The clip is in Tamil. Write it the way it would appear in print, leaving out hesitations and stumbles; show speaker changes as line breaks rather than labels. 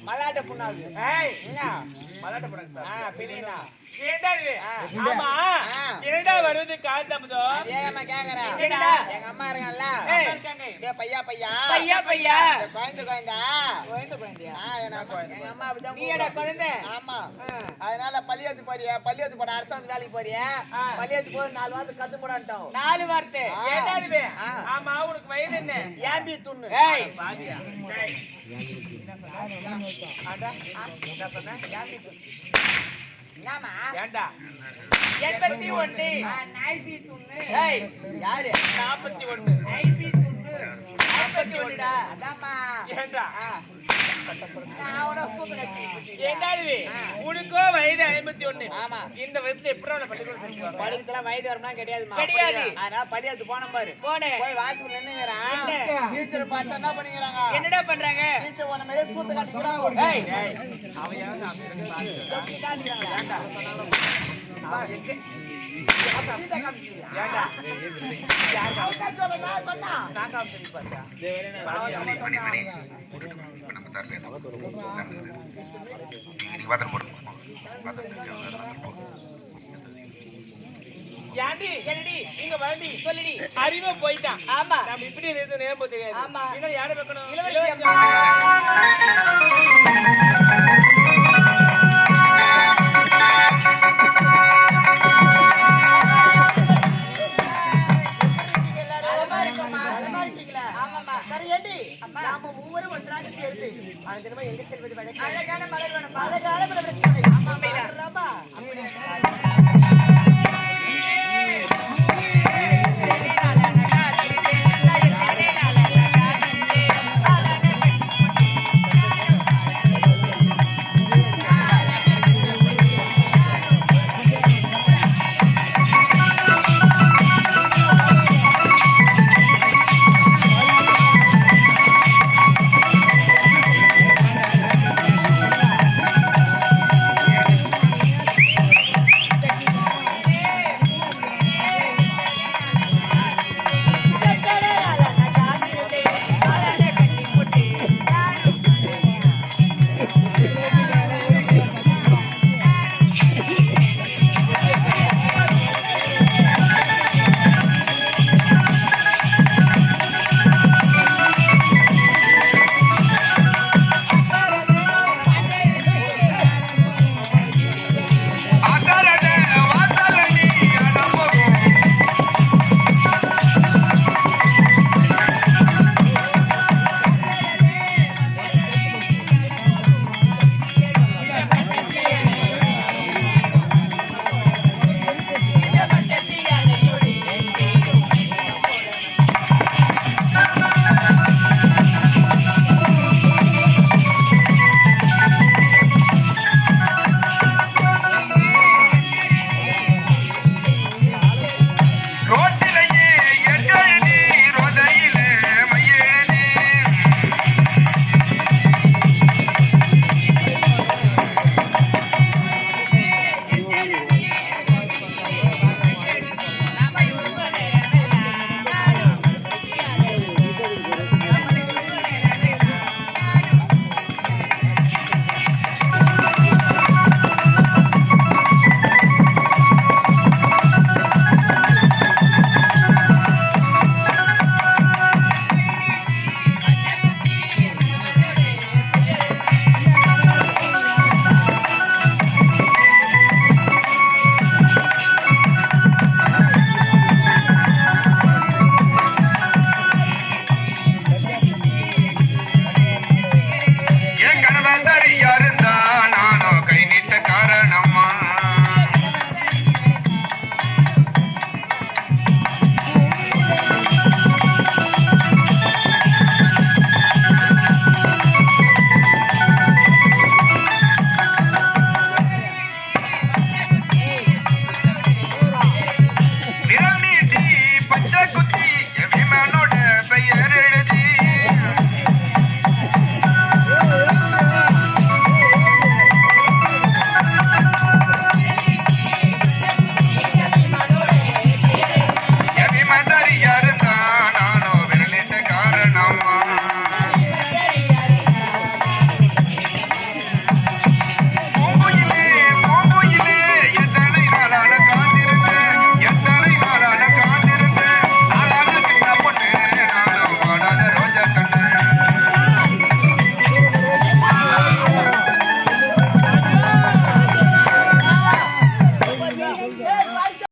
மலாட்ட புண்ணாது மலாட்ட புண்ணாது பின்னா
வருவது காத்தமுதோ
கேக்குறேன் எங்க அம்மா இருக்காங்கல்ல பையா பையா பையா பையா குழந்தையா எங்க அம்மா அப்படிதான் குழந்தை ஆமா அதனால பள்ளியத்து போறியா பள்ளியத்து போட அரசாங்க வேலைக்கு போறியா பள்ளியத்து போய் 4 வாரத்தை கத்து போடான்ட்டோம் 4 வாரத்தை
ஆமா உனக்கு வயது என்ன
ஏம்பி துண்ணு
ஏண்டா
81 நாய்பி துண்ணு யாரு
41
நாய்பி துண்ணு 41 டா அதாம்மா
ஏண்டா உனக்கோ வயது 51
ஆமா
இந்த வயசுல எப்படி பள்ளிக்கூடம்
பள்ளிக்கூடத்துல வயது வரமா கிடையாதுமா
கிடையாது
அதனால பள்ளிக்கூடத்து போன பாரு போய் வாசல் நின்னுங்கறான் டீச்சர் பார்த்தா என்ன பண்ணிக்கறாங்க
என்னடா பண்றாங்க
டீச்சர் போன மேல சூத்து காட்டிக்கறாங்க
அவன் யாரங்க அப்படி
காட்டிக்கறாங்க
அறிவா போயிட்டான்
ஆமா
நம்ம இப்படி நேரம் தெரியாது
ஆமா
இன்னும் யாரை வைக்கணும்
ஒவ்வொரு ஒன்றாக சேர்த்து எங்க செல்வது அழகான மலர்